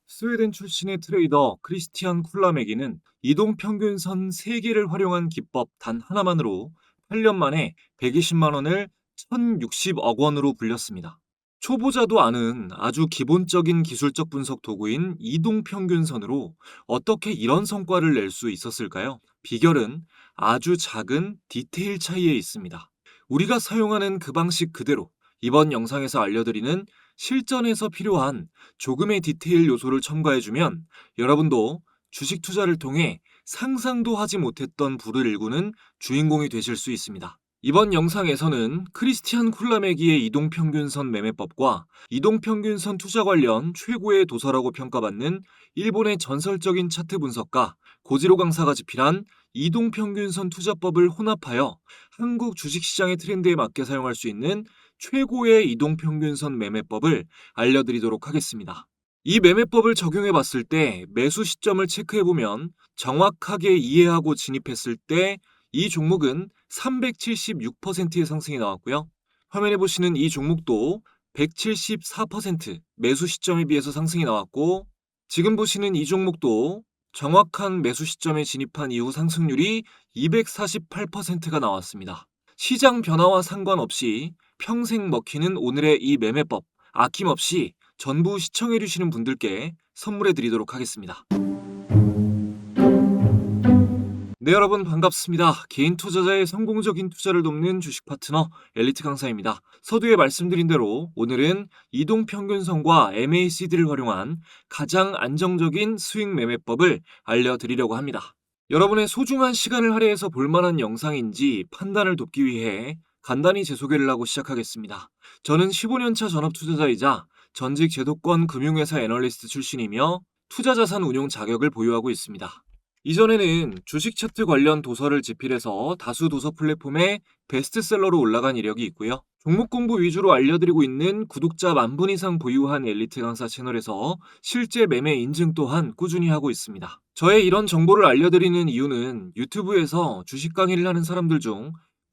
스웨덴 출신의 트레이더 크리스티안 쿨라메기는 이동평균선 3개를 활용한 기법 단 하나만으로 8년 만에 120만 원을 1060억 원으로 불렸습니다. 초보자도 아는 아주 기본적인 기술적 분석 도구인 이동평균선으로 어떻게 이런 성과를 낼 수 있었을까요? 비결은 아주 작은 디테일 차이에 있습니다. 우리가 사용하는 그 방식 그대로 이번 영상에서 알려드리는 실전에서 필요한 조금의 디테일 요소를 첨가해주면 여러분도 주식 투자를 통해 상상도 하지 못했던 부를 일구는 주인공이 되실 수 있습니다. 이번 영상에서는 크리스티안 쿨라메기의 이동평균선 매매법과 이동평균선 투자 관련 최고의 도서라고 평가받는 일본의 전설적인 차트 분석가 고지로 강사가 집필한 이동평균선 투자법을 혼합하여 한국 주식시장의 트렌드에 맞게 사용할 수 있는 최고의 이동평균선 매매법을 알려드리도록 하겠습니다. 이 매매법을 적용해 봤을 때 매수 시점을 체크해 보면 정확하게 이해하고 진입했을 때 이 종목은 376%의 상승이 나왔고요. 화면에 보시는 이 종목도 174% 매수 시점에 비해서 상승이 나왔고, 지금 보시는 이 종목도 정확한 매수 시점에 진입한 이후 상승률이 248%가 나왔습니다. 시장 변화와 상관없이 평생 먹히는 오늘의 이 매매법 아낌없이 전부 시청해 주시는 분들께 선물해 드리도록 하겠습니다. 네, 여러분 반갑습니다. 개인 투자자의 성공적인 투자를 돕는 주식 파트너 엘리트 강사입니다. 서두에 말씀드린 대로 오늘은 이동평균선과 MACD를 활용한 가장 안정적인 스윙 매매법을 알려드리려고 합니다. 여러분의 소중한 시간을 할애해서 볼만한 영상인지 판단을 돕기 위해 간단히 제 소개를 하고 시작하겠습니다. 저는 15년차 전업 투자자이자 전직 제도권 금융회사 애널리스트 출신이며 투자자산 운용 자격을 보유하고 있습니다. 이전에는 주식 차트 관련 도서를 집필해서 다수 도서 플랫폼에 베스트셀러로 올라간 이력이 있고요. 종목 공부 위주로 알려드리고 있는 구독자 10,000분 이상 보유한 엘리트 강사 채널에서 실제 매매 인증 또한 꾸준히 하고 있습니다. 저의 이런 정보를 알려드리는 이유는 유튜브에서 주식 강의를 하는 사람들 중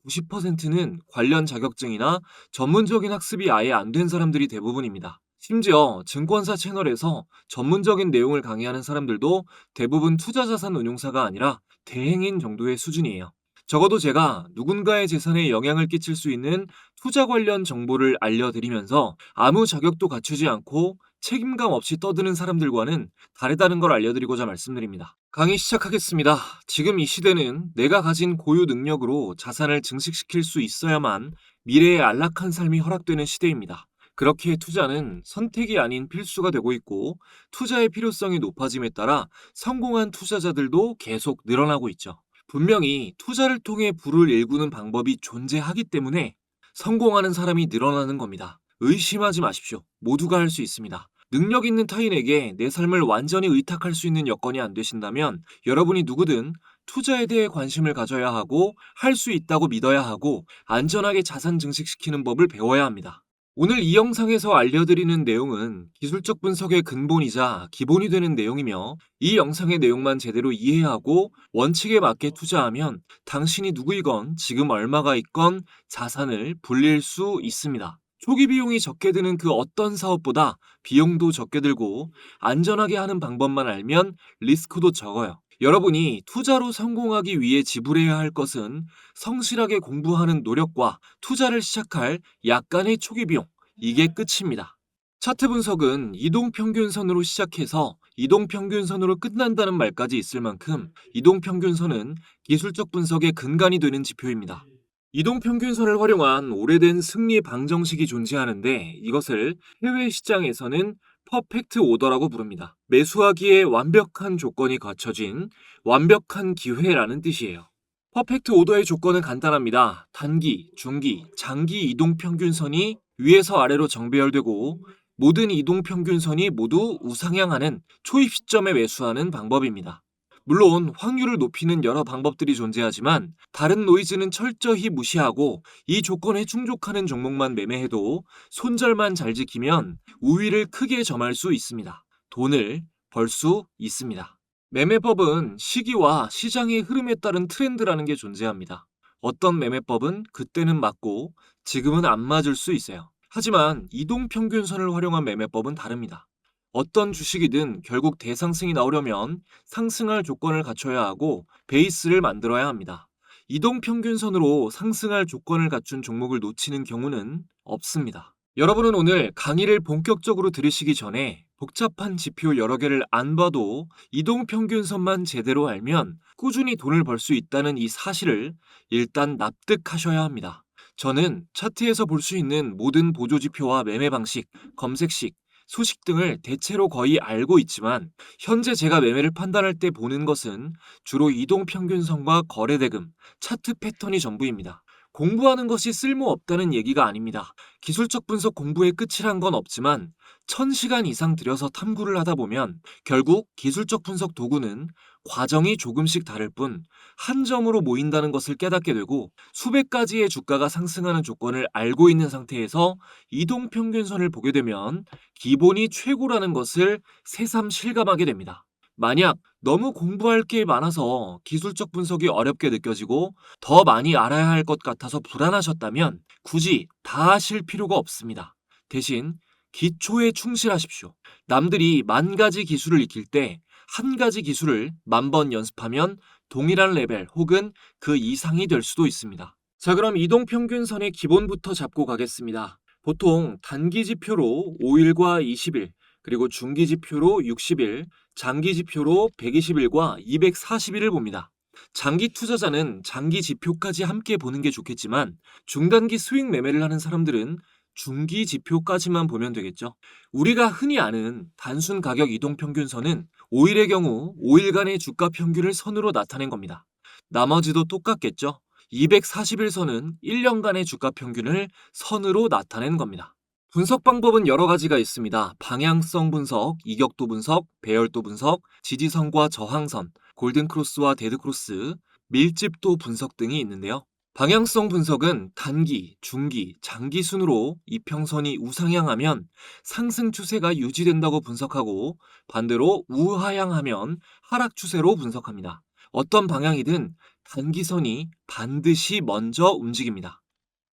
90%는 관련 자격증이나 전문적인 학습이 아예 안 된 사람들이 대부분입니다. 심지어 증권사 채널에서 전문적인 내용을 강의하는 사람들도 대부분 투자자산 운용사가 아니라 대행인 정도의 수준이에요. 적어도 제가 누군가의 재산에 영향을 끼칠 수 있는 투자 관련 정보를 알려드리면서 아무 자격도 갖추지 않고 책임감 없이 떠드는 사람들과는 다르다는 걸 알려드리고자 말씀드립니다. 강의 시작하겠습니다. 지금 이 시대는 내가 가진 고유 능력으로 자산을 증식시킬 수 있어야만 미래의 안락한 삶이 허락되는 시대입니다. 그렇기에 투자는 선택이 아닌 필수가 되고 있고, 투자의 필요성이 높아짐에 따라 성공한 투자자들도 계속 늘어나고 있죠. 분명히 투자를 통해 부를 일구는 방법이 존재하기 때문에 성공하는 사람이 늘어나는 겁니다. 의심하지 마십시오. 모두가 할 수 있습니다. 능력 있는 타인에게 내 삶을 완전히 의탁할 수 있는 여건이 안 되신다면 여러분이 누구든 투자에 대해 관심을 가져야 하고, 할 수 있다고 믿어야 하고, 안전하게 자산 증식시키는 법을 배워야 합니다. 오늘 이 영상에서 알려드리는 내용은 기술적 분석의 근본이자 기본이 되는 내용이며, 이 영상의 내용만 제대로 이해하고 원칙에 맞게 투자하면 당신이 누구이건 지금 얼마가 있건 자산을 불릴 수 있습니다. 초기 비용이 적게 드는 그 어떤 사업보다 비용도 적게 들고 안전하게 하는 방법만 알면 리스크도 적어요. 여러분이 투자로 성공하기 위해 지불해야 할 것은 성실하게 공부하는 노력과 투자를 시작할 약간의 초기 비용, 이게 끝입니다. 차트 분석은 이동평균선으로 시작해서 이동평균선으로 끝난다는 말까지 있을 만큼 이동평균선은 기술적 분석의 근간이 되는 지표입니다. 이동평균선을 활용한 오래된 승리 방정식이 존재하는데, 이것을 해외 시장에서는 퍼펙트 오더라고 부릅니다. 매수하기에 완벽한 조건이 갖춰진 완벽한 기회라는 뜻이에요. 퍼펙트 오더의 조건은 간단합니다. 단기, 중기, 장기 이동평균선이 위에서 아래로 정배열되고 모든 이동평균선이 모두 우상향하는 초입 시점에 매수하는 방법입니다. 물론 확률을 높이는 여러 방법들이 존재하지만 다른 노이즈는 철저히 무시하고 이 조건에 충족하는 종목만 매매해도 손절만 잘 지키면 우위를 크게 점할 수 있습니다. 돈을 벌 수 있습니다. 매매법은 시기와 시장의 흐름에 따른 트렌드라는 게 존재합니다. 어떤 매매법은 그때는 맞고 지금은 안 맞을 수 있어요. 하지만 이동평균선을 활용한 매매법은 다릅니다. 어떤 주식이든 결국 대상승이 나오려면 상승할 조건을 갖춰야 하고 베이스를 만들어야 합니다. 이동평균선으로 상승할 조건을 갖춘 종목을 놓치는 경우는 없습니다. 여러분은 오늘 강의를 본격적으로 들으시기 전에 복잡한 지표 여러 개를 안 봐도 이동평균선만 제대로 알면 꾸준히 돈을 벌 수 있다는 이 사실을 일단 납득하셔야 합니다. 저는 차트에서 볼 수 있는 모든 보조지표와 매매 방식, 검색식, 소식 등을 대체로 거의 알고 있지만 현재 제가 매매를 판단할 때 보는 것은 주로 이동평균선과 거래대금, 차트 패턴이 전부입니다. 공부하는 것이 쓸모없다는 얘기가 아닙니다. 기술적 분석 공부의 끝이란 건 없지만 1000시간 이상 들여서 탐구를 하다 보면 결국 기술적 분석 도구는 과정이 조금씩 다를 뿐 한 점으로 모인다는 것을 깨닫게 되고 수백 가지의 주가가 상승하는 조건을 알고 있는 상태에서 이동평균선을 보게 되면 기본이 최고라는 것을 새삼 실감하게 됩니다. 만약 너무 공부할 게 많아서 기술적 분석이 어렵게 느껴지고 더 많이 알아야 할 것 같아서 불안하셨다면 굳이 다 하실 필요가 없습니다. 대신 기초에 충실하십시오. 남들이 10,000가지 기술을 익힐 때 한 가지 기술을 10,000번 연습하면 동일한 레벨 혹은 그 이상이 될 수도 있습니다. 자, 그럼 이동평균선의 기본부터 잡고 가겠습니다. 보통 단기 지표로 5일과 20일, 그리고 중기 지표로 60일, 장기 지표로 120일과 240일을 봅니다. 장기 투자자는 장기 지표까지 함께 보는 게 좋겠지만 중단기 스윙 매매를 하는 사람들은 중기 지표까지만 보면 되겠죠. 우리가 흔히 아는 단순 가격 이동평균선은 5일의 경우 5일간의 주가 평균을 선으로 나타낸 겁니다. 나머지도 똑같겠죠. 240일 선은 1년간의 주가 평균을 선으로 나타낸 겁니다. 분석 방법은 여러 가지가 있습니다. 방향성 분석, 이격도 분석, 배열도 분석, 지지선과 저항선, 골든크로스와 데드크로스, 밀집도 분석 등이 있는데요. 방향성 분석은 단기, 중기, 장기 순으로 이평선이 우상향하면 상승 추세가 유지된다고 분석하고 반대로 우하향하면 하락 추세로 분석합니다. 어떤 방향이든 단기선이 반드시 먼저 움직입니다.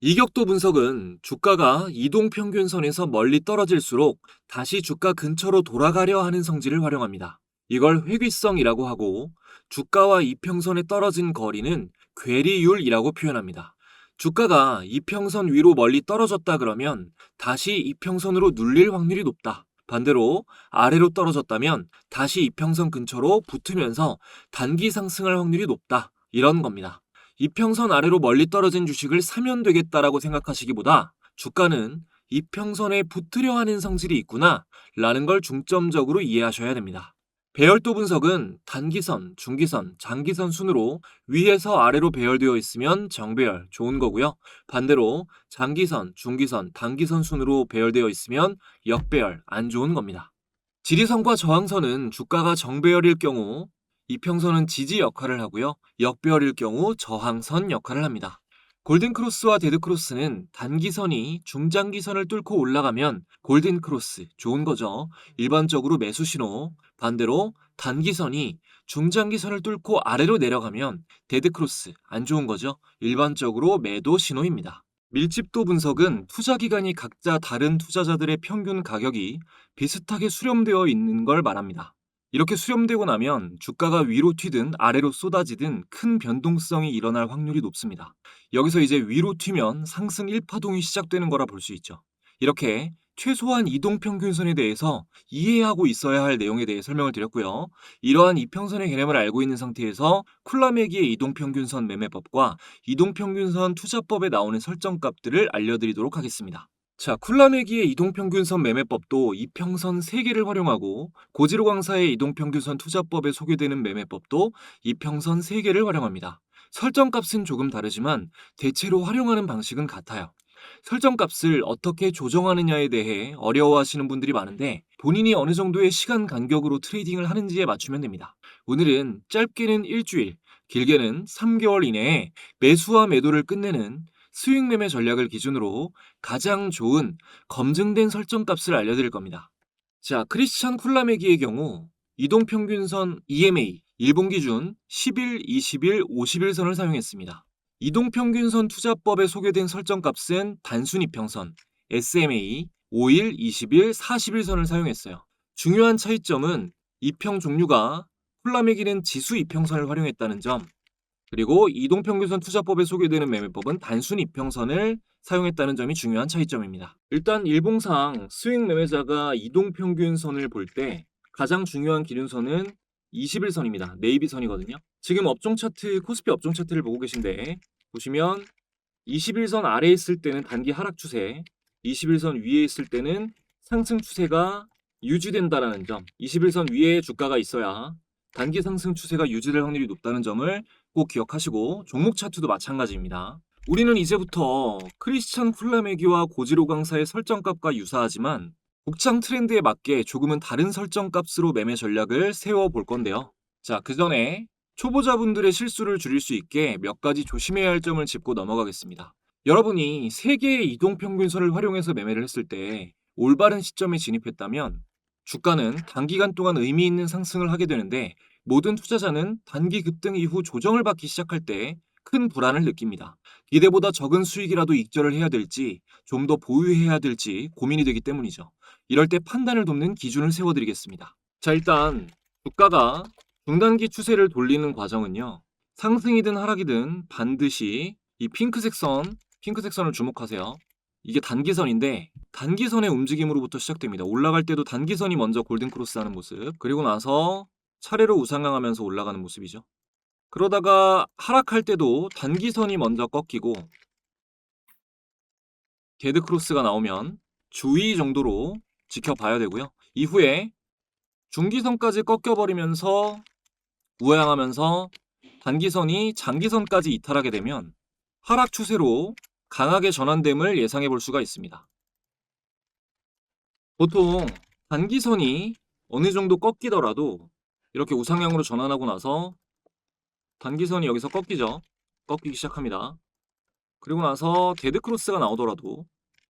이격도 분석은 주가가 이동평균선에서 멀리 떨어질수록 다시 주가 근처로 돌아가려 하는 성질을 활용합니다. 이걸 회귀성이라고 하고 주가와 이평선에 떨어진 거리는 괴리율이라고 표현합니다. 주가가 이평선 위로 멀리 떨어졌다 그러면 다시 이평선으로 눌릴 확률이 높다. 반대로 아래로 떨어졌다면 다시 이평선 근처로 붙으면서 단기 상승할 확률이 높다. 이런 겁니다. 이평선 아래로 멀리 떨어진 주식을 사면 되겠다라고 생각하시기보다 주가는 이평선에 붙으려 하는 성질이 있구나 라는 걸 중점적으로 이해하셔야 됩니다. 배열도 분석은 단기선, 중기선, 장기선 순으로 위에서 아래로 배열되어 있으면 정배열, 좋은 거고요. 반대로 장기선, 중기선, 단기선 순으로 배열되어 있으면 역배열, 안 좋은 겁니다. 지지선과 저항선은 주가가 정배열일 경우 이평선은 지지 역할을 하고요. 역배열일 경우 저항선 역할을 합니다. 골든크로스와 데드크로스는 단기선이 중장기선을 뚫고 올라가면 골든크로스, 좋은 거죠. 일반적으로 매수 신호. 반대로 단기선이 중장기선을 뚫고 아래로 내려가면 데드크로스, 안 좋은 거죠. 일반적으로 매도 신호입니다. 밀집도 분석은 투자 기간이 각자 다른 투자자들의 평균 가격이 비슷하게 수렴되어 있는 걸 말합니다. 이렇게 수렴되고 나면 주가가 위로 튀든 아래로 쏟아지든 큰 변동성이 일어날 확률이 높습니다. 여기서 이제 위로 튀면 상승 1파동이 시작되는 거라 볼 수 있죠. 이렇게 최소한 이동평균선에 대해서 이해하고 있어야 할 내용에 대해 설명을 드렸고요. 이러한 이평선의 개념을 알고 있는 상태에서 쿨라메기의 이동평균선 매매법과 이동평균선 투자법에 나오는 설정값들을 알려드리도록 하겠습니다. 자, 쿨라메기의 이동평균선 매매법도 이평선 3개를 활용하고 고지로 강사의 이동평균선 투자법에 소개되는 매매법도 이평선 3개를 활용합니다. 설정값은 조금 다르지만 대체로 활용하는 방식은 같아요. 설정값을 어떻게 조정하느냐에 대해 어려워하시는 분들이 많은데 본인이 어느 정도의 시간 간격으로 트레이딩을 하는지에 맞추면 됩니다. 오늘은 짧게는 일주일, 길게는 3개월 이내에 매수와 매도를 끝내는 스윙 매매 전략을 기준으로 가장 좋은 검증된 설정값을 알려드릴 겁니다. 자, 크리스찬 쿨라메기의 경우 이동평균선 EMA 일본 기준 10일, 20일, 50일 선을 사용했습니다. 이동평균선 투자법에 소개된 설정값은 단순 이평선, SMA, 5일, 20일, 40일선을 사용했어요. 중요한 차이점은 이평 종류가 콜라매기는 지수 이평선을 활용했다는 점, 그리고 이동평균선 투자법에 소개되는 매매법은 단순 이평선을 사용했다는 점이 중요한 차이점입니다. 일단 일봉상 스윙 매매자가 이동평균선을 볼 때 가장 중요한 기준선은 21선입니다. 네이비선이거든요. 지금 업종 차트, 코스피 업종 차트를 보고 계신데 보시면 21선 아래에 있을 때는 단기 하락 추세, 21선 위에 있을 때는 상승 추세가 유지된다라는 점, 21선 위에 주가가 있어야 단기 상승 추세가 유지될 확률이 높다는 점을 꼭 기억하시고 종목 차트도 마찬가지입니다. 우리는 이제부터 크리스찬 쿨라메기와 고지로 강사의 설정값과 유사하지만 복장 트렌드에 맞게 조금은 다른 설정값으로 매매 전략을 세워볼 건데요. 자, 그 전에 초보자분들의 실수를 줄일 수 있게 몇 가지 조심해야 할 점을 짚고 넘어가겠습니다. 여러분이 3개의 이동평균선을 활용해서 매매를 했을 때 올바른 시점에 진입했다면 주가는 단기간 동안 의미 있는 상승을 하게 되는데 모든 투자자는 단기 급등 이후 조정을 받기 시작할 때 큰 불안을 느낍니다. 기대보다 적은 수익이라도 익절을 해야 될지 좀 더 보유해야 될지 고민이 되기 때문이죠. 이럴 때 판단을 돕는 기준을 세워드리겠습니다. 자, 일단 주가가 중단기 추세를 돌리는 과정은요. 상승이든 하락이든 반드시 이 핑크색 선을 주목하세요. 이게 단기선인데 단기선의 움직임으로부터 시작됩니다. 올라갈 때도 단기선이 먼저 골든크로스 하는 모습, 그리고 나서 차례로 우상향하면서 올라가는 모습이죠. 그러다가 하락할 때도 단기선이 먼저 꺾이고 데드크로스가 나오면 주의 정도로 지켜봐야 되고요. 이후에 중기선까지 꺾여버리면서 우하향하면서 단기선이 장기선까지 이탈하게 되면 하락 추세로 강하게 전환됨을 예상해 볼 수가 있습니다. 보통 단기선이 어느 정도 꺾이더라도 이렇게 우상향으로 전환하고 나서 단기선이 여기서 꺾이죠. 꺾이기 시작합니다. 그리고 나서 데드크로스가 나오더라도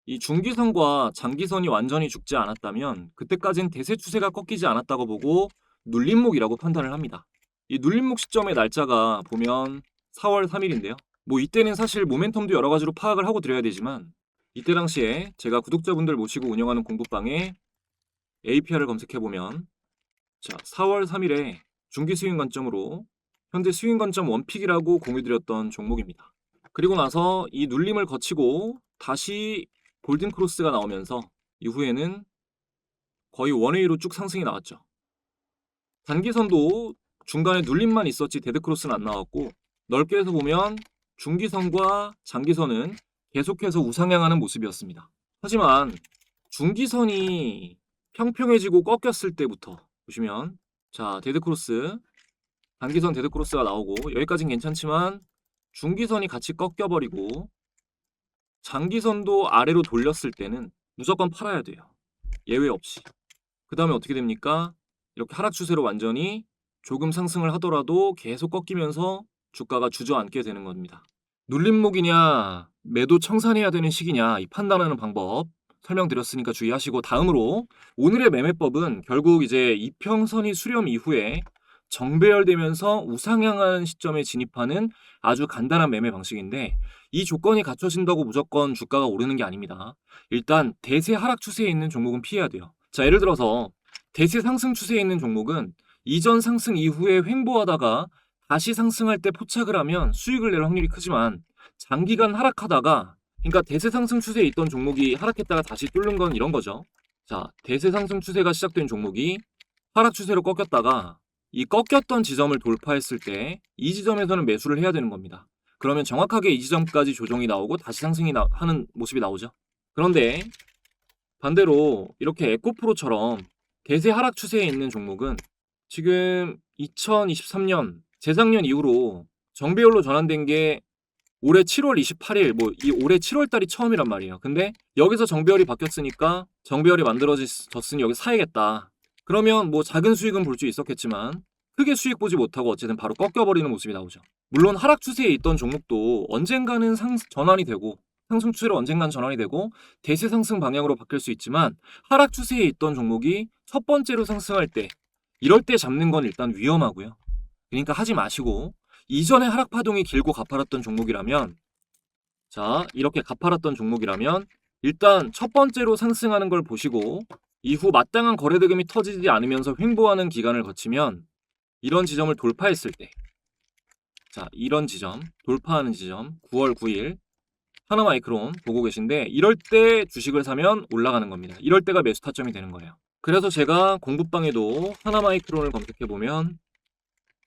이 중기선과 장기선이 완전히 죽지 않았다면 그때까지는 대세 추세가 꺾이지 않았다고 보고 눌림목이라고 판단을 합니다. 이 눌림목 시점의 날짜가 보면 4월 3일인데요. 뭐 이때는 사실 모멘텀도 여러 가지로 파악을 하고 드려야 되지만 이때 당시에 제가 구독자분들 모시고 운영하는 공부방에 APR을 검색해보면 자, 4월 3일에 중기 스윙 관점으로 현재 스윙 관점 원픽이라고 공유드렸던 종목입니다. 그리고 나서 이 눌림을 거치고 다시 골든 크로스가 나오면서 이후에는 거의 원웨이로 쭉 상승이 나왔죠. 단기선도 중간에 눌림만 있었지 데드크로스는 안 나왔고 넓게 해서 보면 중기선과 장기선은 계속해서 우상향하는 모습이었습니다. 하지만 중기선이 평평해지고 꺾였을 때부터 보시면 자, 데드크로스, 단기선 데드크로스가 나오고 여기까지는 괜찮지만 중기선이 같이 꺾여버리고 장기선도 아래로 돌렸을 때는 무조건 팔아야 돼요. 예외 없이. 그 다음에 어떻게 됩니까? 이렇게 하락 추세로 완전히 조금 상승을 하더라도 계속 꺾이면서 주가가 주저앉게 되는 겁니다. 눌림목이냐 매도 청산해야 되는 시기냐 이 판단하는 방법 설명드렸으니까 주의하시고 다음으로 오늘의 매매법은 결국 이제 이평선이 수렴 이후에 정배열되면서 우상향하는 시점에 진입하는 아주 간단한 매매 방식인데 이 조건이 갖춰진다고 무조건 주가가 오르는 게 아닙니다. 일단 대세 하락 추세에 있는 종목은 피해야 돼요. 자, 예를 들어서 대세 상승 추세에 있는 종목은 이전 상승 이후에 횡보하다가 다시 상승할 때 포착을 하면 수익을 낼 확률이 크지만 장기간 하락하다가 그러니까 대세 상승 추세에 있던 종목이 하락했다가 다시 뚫는 건 이런 거죠. 자, 대세 상승 추세가 시작된 종목이 하락 추세로 꺾였다가 이 꺾였던 지점을 돌파했을 때 이 지점에서는 매수를 해야 되는 겁니다. 그러면 정확하게 이 지점까지 조정이 나오고 다시 상승이 하는 모습이 나오죠. 그런데 반대로 이렇게 에코프로처럼 대세 하락 추세에 있는 종목은 지금 2023년 재작년 이후로 정배열로 전환된 게 올해 7월 28일 뭐 이 올해 7월 달이 처음이란 말이에요. 근데 여기서 정배열이 바뀌었으니까 정배열이 만들어졌으니 여기 사야겠다. 그러면 뭐 작은 수익은 볼 수 있었겠지만 크게 수익 보지 못하고 어쨌든 바로 꺾여버리는 모습이 나오죠. 물론 하락 추세에 있던 종목도 언젠가는 전환이 되고 상승 추세로 언젠간 전환이 되고 대세 상승 방향으로 바뀔 수 있지만 하락 추세에 있던 종목이 첫 번째로 상승할 때 이럴 때 잡는 건 일단 위험하고요. 그러니까 하지 마시고 이전에 하락 파동이 길고 가파랐던 종목이라면, 자, 이렇게 가파랐던 종목이라면 일단 첫 번째로 상승하는 걸 보시고 이후 마땅한 거래대금이 터지지 않으면서 횡보하는 기간을 거치면 이런 지점을 돌파했을 때, 자, 이런 지점, 돌파하는 지점 9월 9일 하나마이크론 보고 계신데 이럴 때 주식을 사면 올라가는 겁니다. 이럴 때가 매수 타점이 되는 거예요. 그래서 제가 공부방에도 하나마이크론을 검색해보면,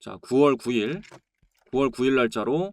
자, 9월 9일 날짜로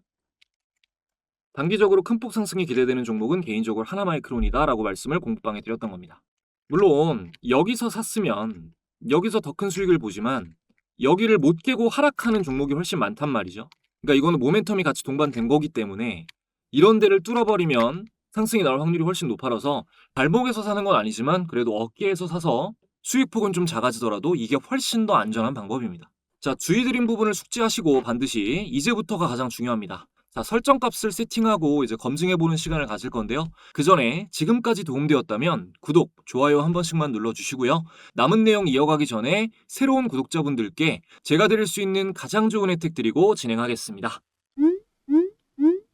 단기적으로 큰 폭 상승이 기대되는 종목은 개인적으로 하나마이크론이다 라고 말씀을 공부방에 드렸던 겁니다. 물론 여기서 샀으면 여기서 더 큰 수익을 보지만 여기를 못 깨고 하락하는 종목이 훨씬 많단 말이죠. 그러니까 이거는 모멘텀이 같이 동반된 거기 때문에 이런 데를 뚫어버리면 상승이 나올 확률이 훨씬 높아서 발목에서 사는 건 아니지만 그래도 어깨에서 사서 수익폭은 좀 작아지더라도 이게 훨씬 더 안전한 방법입니다. 자, 주의 드린 부분을 숙지하시고 반드시 이제부터가 가장 중요합니다. 자, 설정값을 세팅하고 이제 검증해보는 시간을 가질 건데요. 그 전에 지금까지 도움되었다면 구독, 좋아요 한 번씩만 눌러주시고요. 남은 내용 이어가기 전에 새로운 구독자분들께 제가 드릴 수 있는 가장 좋은 혜택 드리고 진행하겠습니다.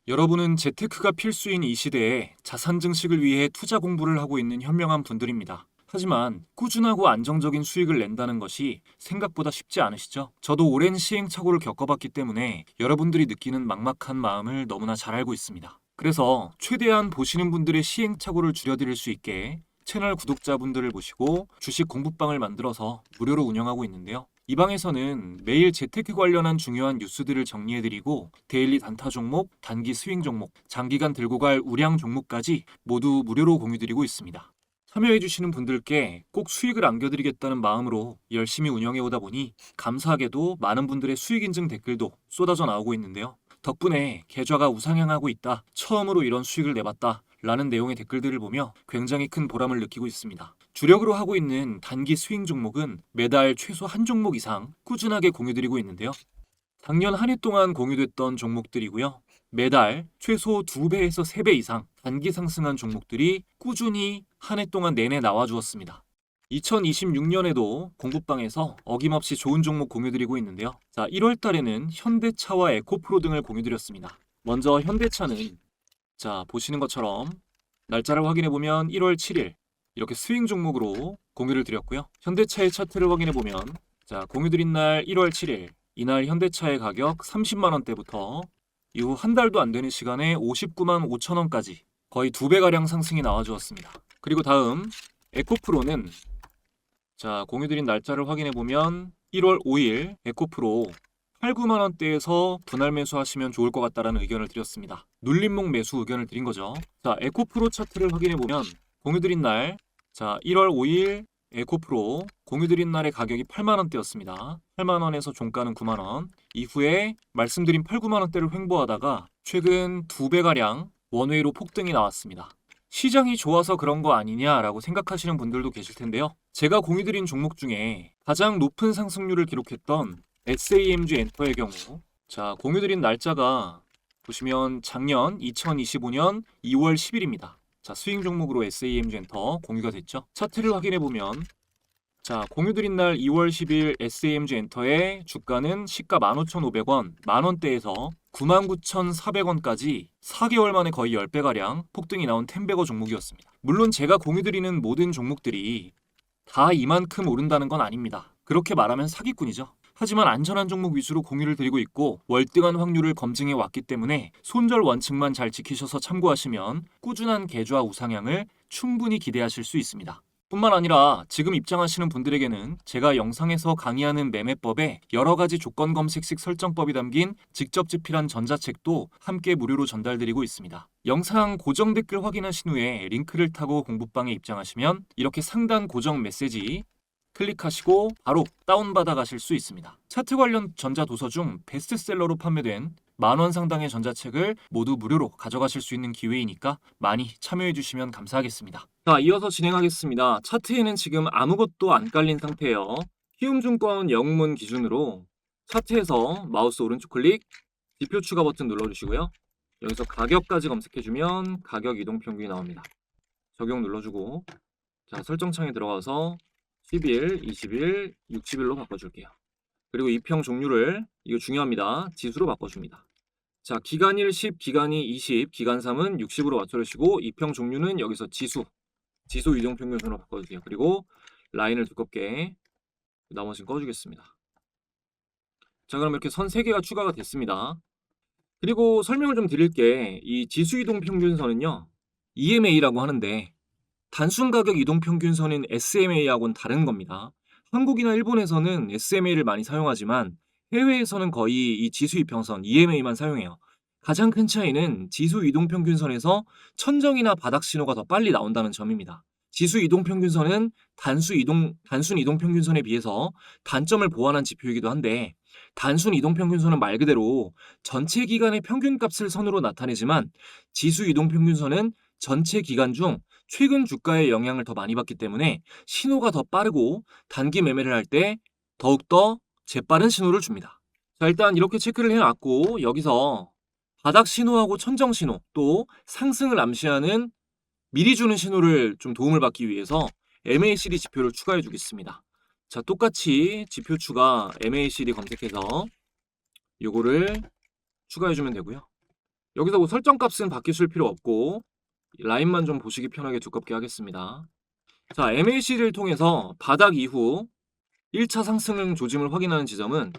여러분은 재테크가 필수인 이 시대에 자산 증식을 위해 투자 공부를 하고 있는 현명한 분들입니다. 하지만 꾸준하고 안정적인 수익을 낸다는 것이 생각보다 쉽지 않으시죠? 저도 오랜 시행착오를 겪어봤기 때문에 여러분들이 느끼는 막막한 마음을 너무나 잘 알고 있습니다. 그래서 최대한 보시는 분들의 시행착오를 줄여드릴 수 있게 채널 구독자분들을 모시고 주식 공부방을 만들어서 무료로 운영하고 있는데요. 이 방에서는 매일 재테크 관련한 중요한 뉴스들을 정리해드리고 데일리 단타 종목, 단기 스윙 종목, 장기간 들고 갈 우량 종목까지 모두 무료로 공유드리고 있습니다. 참여해주시는 분들께 꼭 수익을 안겨드리겠다는 마음으로 열심히 운영해오다 보니 감사하게도 많은 분들의 수익 인증 댓글도 쏟아져 나오고 있는데요. 덕분에 계좌가 우상향하고 있다, 처음으로 이런 수익을 내봤다 라는 내용의 댓글들을 보며 굉장히 큰 보람을 느끼고 있습니다. 주력으로 하고 있는 단기 스윙 종목은 매달 최소 한 종목 이상 꾸준하게 공유드리고 있는데요. 작년 한 해 동안 공유됐던 종목들이고요. 매달 최소 2배에서 3배 이상 단기 상승한 종목들이 꾸준히 한 해 동안 내내 나와주었습니다. 2026년에도 공부방에서 어김없이 좋은 종목 공유드리고 있는데요. 자, 1월 달에는 현대차와 에코프로 등을 공유드렸습니다. 먼저 현대차는, 자, 보시는 것처럼 날짜를 확인해보면 1월 7일 이렇게 스윙 종목으로 공유를 드렸고요. 현대차의 차트를 확인해보면, 자, 공유드린 날 1월 7일 이날 현대차의 가격 30만 원대부터 이후 한 달도 안 되는 시간에 59만 5천 원까지 거의 2배가량 상승이 나와주었습니다. 그리고 다음 에코프로는, 자, 공유드린 날짜를 확인해보면 1월 5일 에코프로 8, 9만 원대에서 분할 매수하시면 좋을 것 같다라는 의견을 드렸습니다. 눌림목 매수 의견을 드린 거죠. 자, 에코프로 차트를 확인해보면 공유드린 날, 자, 1월 5일 에코프로 공유드린 날의 가격이 8만 원대였습니다. 8만 원에서 종가는 9만 원. 이후에 말씀드린 8, 9만 원대를 횡보하다가 최근 2배가량 원웨이로 폭등이 나왔습니다. 시장이 좋아서 그런 거 아니냐라고 생각하시는 분들도 계실 텐데요. 제가 공유드린 종목 중에 가장 높은 상승률을 기록했던 SAMG 엔터의 경우, 자, 공유드린 날짜가 보시면 작년 2025년 2월 10일입니다. 자, 스윙 종목으로 SAMG 엔터 공유가 됐죠. 차트를 확인해보면, 자, 공유드린 날 2월 10일 SAMG 엔터의 주가는 시가 15,500원, 만원대에서 99,400원까지 4개월 만에 거의 10배가량 폭등이 나온 텐베거 종목이었습니다. 물론 제가 공유드리는 모든 종목들이 다 이만큼 오른다는 건 아닙니다. 그렇게 말하면 사기꾼이죠. 하지만 안전한 종목 위주로 공유를 드리고 있고 월등한 확률을 검증해 왔기 때문에 손절 원칙만 잘 지키셔서 참고하시면 꾸준한 계좌 우상향을 충분히 기대하실 수 있습니다. 뿐만 아니라 지금 입장하시는 분들에게는 제가 영상에서 강의하는 매매법에 여러 가지 조건 검색식 설정법이 담긴 직접 집필한 전자책도 함께 무료로 전달드리고 있습니다. 영상 고정 댓글 확인하신 후에 링크를 타고 공부방에 입장하시면 이렇게 상단 고정 메시지 클릭하시고 바로 다운받아 가실 수 있습니다. 차트 관련 전자도서 중 베스트셀러로 판매된 만원 상당의 전자책을 모두 무료로 가져가실 수 있는 기회이니까 많이 참여해 주시면 감사하겠습니다. 자, 이어서 진행하겠습니다. 차트에는 지금 아무것도 안 깔린 상태예요. 키움증권 영문 기준으로 차트에서 마우스 오른쪽 클릭, 지표 추가 버튼 눌러주시고요. 여기서 가격까지 검색해주면 가격 이동평균이 나옵니다. 적용 눌러주고, 자, 설정창에 들어가서 10일, 20일, 60일로 바꿔줄게요. 그리고 이평 종류를 이거 중요합니다. 지수로 바꿔줍니다. 자, 기간 1 10, 기간 2 20, 기간 3은 60으로 맞춰주시고 이평 종류는 여기서 지수 이동평균선으로 바꿔주세요. 그리고 라인을 두껍게 나머지는 꺼주겠습니다. 자, 그럼 이렇게 선 3개가 추가가 됐습니다. 그리고 설명을 좀 드릴게. 이 지수 이동평균선은요, EMA라고 하는데 단순 가격 이동평균선인 SMA하고는 다른 겁니다. 한국이나 일본에서는 SMA를 많이 사용하지만 해외에서는 거의 이 지수 이평선 EMA만 사용해요. 가장 큰 차이는 지수 이동평균선에서 천정이나 바닥 신호가 더 빨리 나온다는 점입니다. 지수 이동평균선은 단순 이동평균선에 비해서 단점을 보완한 지표이기도 한데 단순 이동평균선은 말 그대로 전체 기간의 평균값을 선으로 나타내지만 지수 이동평균선은 전체 기간 중 최근 주가의 영향을 더 많이 받기 때문에 신호가 더 빠르고 단기 매매를 할 때 더욱더 재빠른 신호를 줍니다. 자, 일단 이렇게 체크를 해놨고 여기서 바닥 신호하고 천정 신호 또 상승을 암시하는 미리 주는 신호를 좀 도움을 받기 위해서 MACD 지표를 추가해 주겠습니다. 자, 똑같이 지표 추가 MACD 검색해서 요거를 추가해 주면 되고요. 여기서 뭐 설정 값은 바뀌실 필요 없고 라인만 좀 보시기 편하게 두껍게 하겠습니다. 자, MACD를 통해서 바닥 이후 1차 상승 조짐을 확인하는 지점은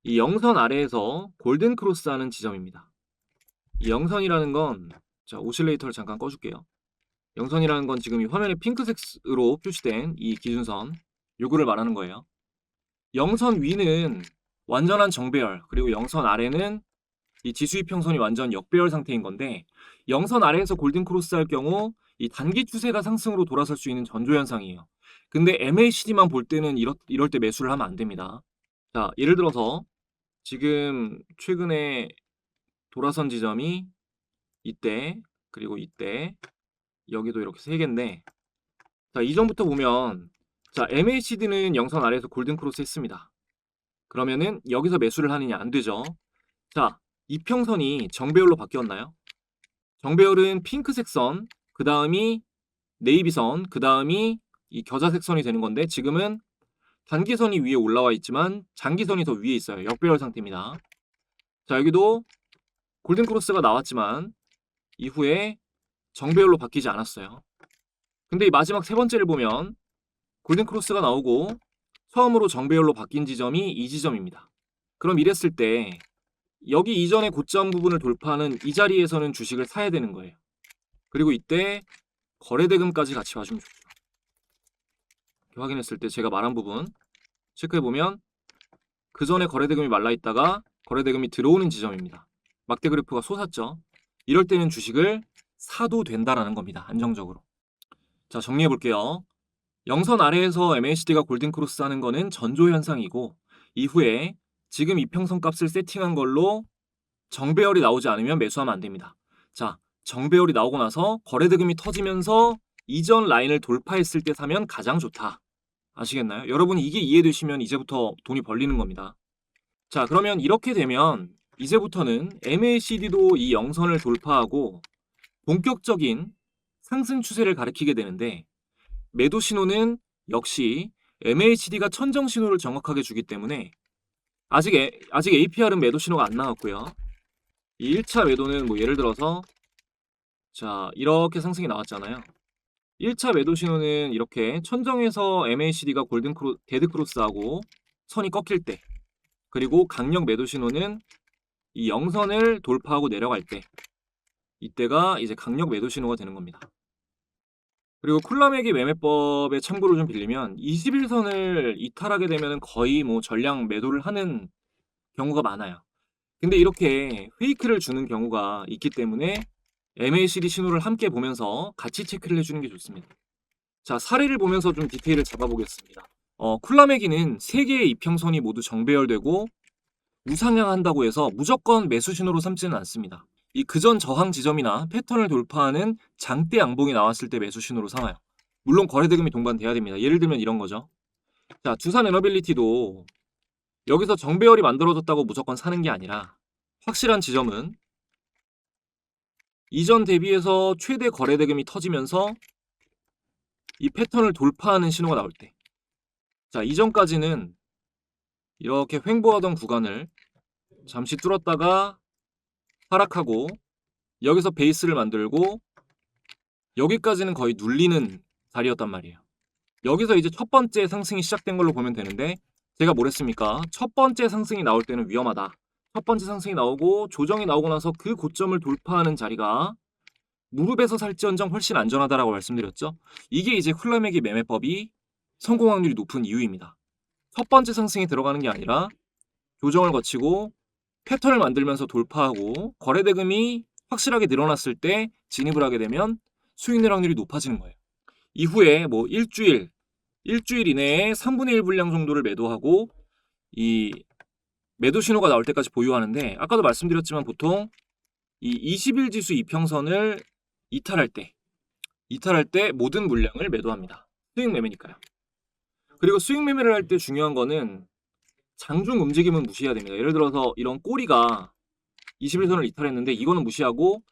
이 영선 아래에서 골든 크로스 하는 지점입니다. 이 영선이라는 건, 자, 오실레이터를 잠깐 꺼줄게요. 영선이라는 건 지금 이 화면에 핑크색으로 표시된 이 기준선, 요거를 말하는 거예요. 영선 위는 완전한 정배열, 그리고 영선 아래는 이 지수 이평선이 완전 역배열 상태인 건데 영선 아래에서 골든 크로스 할 경우 이 단기 추세가 상승으로 돌아설 수 있는 전조 현상이에요. 근데 MACD만 볼 때는 이럴 때 매수를 하면 안 됩니다. 자, 예를 들어서 지금 최근에 돌아선 지점이 이때, 그리고 이때, 여기도 이렇게 3개인데 자, 이전부터 보면 자, MACD는 영선 아래에서 골든 크로스 했습니다. 그러면은 여기서 매수를 하느냐? 안 되죠. 자, 이평선이 정배열로 바뀌었나요? 정배열은 핑크색 선, 그 다음이 네이비선, 그 다음이 이 겨자색 선이 되는 건데 지금은 단기선이 위에 올라와 있지만 장기선이 더 위에 있어요. 역배열 상태입니다. 자, 여기도 골든크로스가 나왔지만 이후에 정배열로 바뀌지 않았어요. 근데 이 마지막 세 번째를 보면 골든크로스가 나오고 처음으로 정배열로 바뀐 지점이 이 지점입니다. 그럼 이랬을 때 여기 이전의 고점 부분을 돌파하는 이 자리에서는 주식을 사야 되는 거예요. 그리고 이때 거래대금까지 같이 봐주면 좋죠. 확인했을 때 제가 말한 부분 체크해보면 그 전에 거래대금이 말라있다가 거래대금이 들어오는 지점입니다. 막대 그래프가 솟았죠. 이럴 때는 주식을 사도 된다라는 겁니다. 안정적으로. 자, 정리해볼게요. 영선 아래에서 MACD가 골든크로스 하는 거는 전조 현상이고 이후에 지금 이평선 값을 세팅한 걸로 정배열이 나오지 않으면 매수하면 안 됩니다. 자, 정배열이 나오고 나서 거래대금이 터지면서 이전 라인을 돌파했을 때 사면 가장 좋다. 아시겠나요? 여러분 이게 이해되시면 이제부터 돈이 벌리는 겁니다. 자, 그러면 이렇게 되면 이제부터는 MACD도 이 영선을 돌파하고 본격적인 상승 추세를 가리키게 되는데 매도 신호는 역시 MACD가 천정 신호를 정확하게 주기 때문에 아직 APR은 매도 신호가 안 나왔고요. 이 1차 매도는 뭐 예를 들어서 자, 이렇게 상승이 나왔잖아요. 1차 매도 신호는 이렇게 천정에서 MACD가 데드크로스하고 선이 꺾일 때 그리고 강력 매도 신호는 이 영선을 돌파하고 내려갈 때 이때가 이제 강력 매도 신호가 되는 겁니다. 그리고 쿨라맥이 매매법의 참고를 좀 빌리면 21선을 이탈하게 되면 거의 뭐 전량 매도를 하는 경우가 많아요. 근데 이렇게 페이크를 주는 경우가 있기 때문에 MACD 신호를 함께 보면서 같이 체크를 해주는 게 좋습니다. 자, 사례를 보면서 좀 디테일을 잡아보겠습니다. 쿨라맥이는 3개의 이평선이 모두 정배열되고 우상향한다고 해서 무조건 매수 신호로 삼지는 않습니다. 이 그전 저항 지점이나 패턴을 돌파하는 장대 양봉이 나왔을 때 매수 신호로 삼아요. 물론 거래대금이 동반돼야 됩니다. 예를 들면 이런 거죠. 자, 두산 에너빌리티도 여기서 정배열이 만들어졌다고 무조건 사는 게 아니라 확실한 지점은 이전 대비해서 최대 거래대금이 터지면서 이 패턴을 돌파하는 신호가 나올 때 자, 이전까지는 이렇게 횡보하던 구간을 잠시 뚫었다가 하락하고 여기서 베이스를 만들고 여기까지는 거의 눌리는 자리였단 말이에요. 여기서 이제 첫 번째 상승이 시작된 걸로 보면 되는데 제가 뭘 했습니까? 첫 번째 상승이 나올 때는 위험하다. 첫 번째 상승이 나오고 조정이 나오고 나서 그 고점을 돌파하는 자리가 무릎에서 살지언정 훨씬 안전하다라고 말씀드렸죠. 이게 이제 쿨라맥의 매매법이 성공 확률이 높은 이유입니다. 첫 번째 상승이 들어가는 게 아니라 조정을 거치고 패턴을 만들면서 돌파하고 거래대금이 확실하게 늘어났을 때 진입을 하게 되면 수익 낼 확률이 높아지는 거예요. 이후에 뭐 일주일 이내에 3분의 1 분량 정도를 매도하고 이 매도 신호가 나올 때까지 보유하는데 아까도 말씀드렸지만 보통 이 20일 지수 이평선을 이탈할 때 모든 물량을 매도합니다. 수익 매매니까요. 그리고 수익 매매를 할 때 중요한 거는 장중 움직임은 무시해야 됩니다. 예를 들어서 이런 꼬리가 21선을 이탈했는데 이거는 무시하고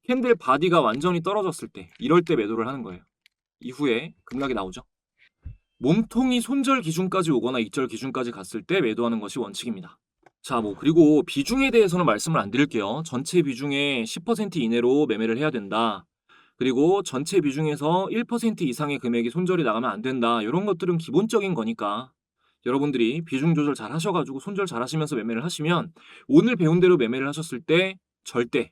캔들 바디가 완전히 떨어졌을 때 이럴 때 매도를 하는 거예요. 이후에 급락이 나오죠. 몸통이 손절 기준까지 오거나 익절 기준까지 갔을 때 매도하는 것이 원칙입니다. 자, 그리고 비중에 대해서는 말씀을 안 드릴게요. 전체 비중의 10% 이내로 매매를 해야 된다. 그리고 전체 비중에서 1% 이상의 금액이 손절이 나가면 안 된다. 이런 것들은 기본적인 거니까 여러분들이 비중 조절 잘 하셔가지고 손절 잘 하시면서 매매를 하시면 오늘 배운 대로 매매를 하셨을 때 절대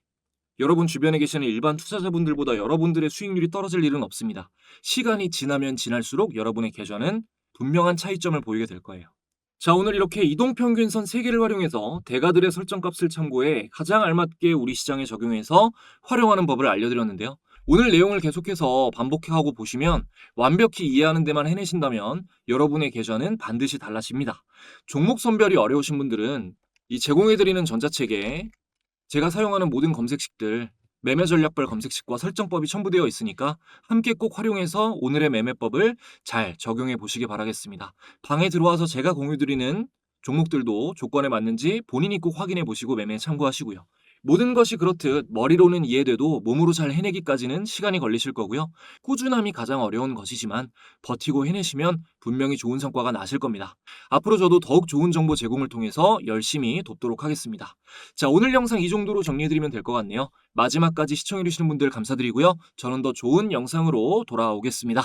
여러분 주변에 계시는 일반 투자자분들보다 여러분들의 수익률이 떨어질 일은 없습니다. 시간이 지나면 지날수록 여러분의 계좌는 분명한 차이점을 보이게 될 거예요. 자, 오늘 이렇게 이동평균선 3개를 활용해서 대가들의 설정값을 참고해 가장 알맞게 우리 시장에 적용해서 활용하는 법을 알려드렸는데요. 오늘 내용을 계속해서 반복하고 보시면 완벽히 이해하는 데만 해내신다면 여러분의 계좌는 반드시 달라집니다. 종목 선별이 어려우신 분들은 이 제공해드리는 전자책에 제가 사용하는 모든 검색식들, 매매 전략별 검색식과 설정법이 첨부되어 있으니까 함께 꼭 활용해서 오늘의 매매법을 잘 적용해 보시기 바라겠습니다. 방에 들어와서 제가 공유드리는 종목들도 조건에 맞는지 본인이 꼭 확인해 보시고 매매에 참고하시고요. 모든 것이 그렇듯 머리로는 이해돼도 몸으로 잘 해내기까지는 시간이 걸리실 거고요. 꾸준함이 가장 어려운 것이지만 버티고 해내시면 분명히 좋은 성과가 나실 겁니다. 앞으로 저도 더욱 좋은 정보 제공을 통해서 열심히 돕도록 하겠습니다. 자, 오늘 영상 이 정도로 정리해드리면 될 것 같네요. 마지막까지 시청해주시는 분들 감사드리고요. 저는 더 좋은 영상으로 돌아오겠습니다.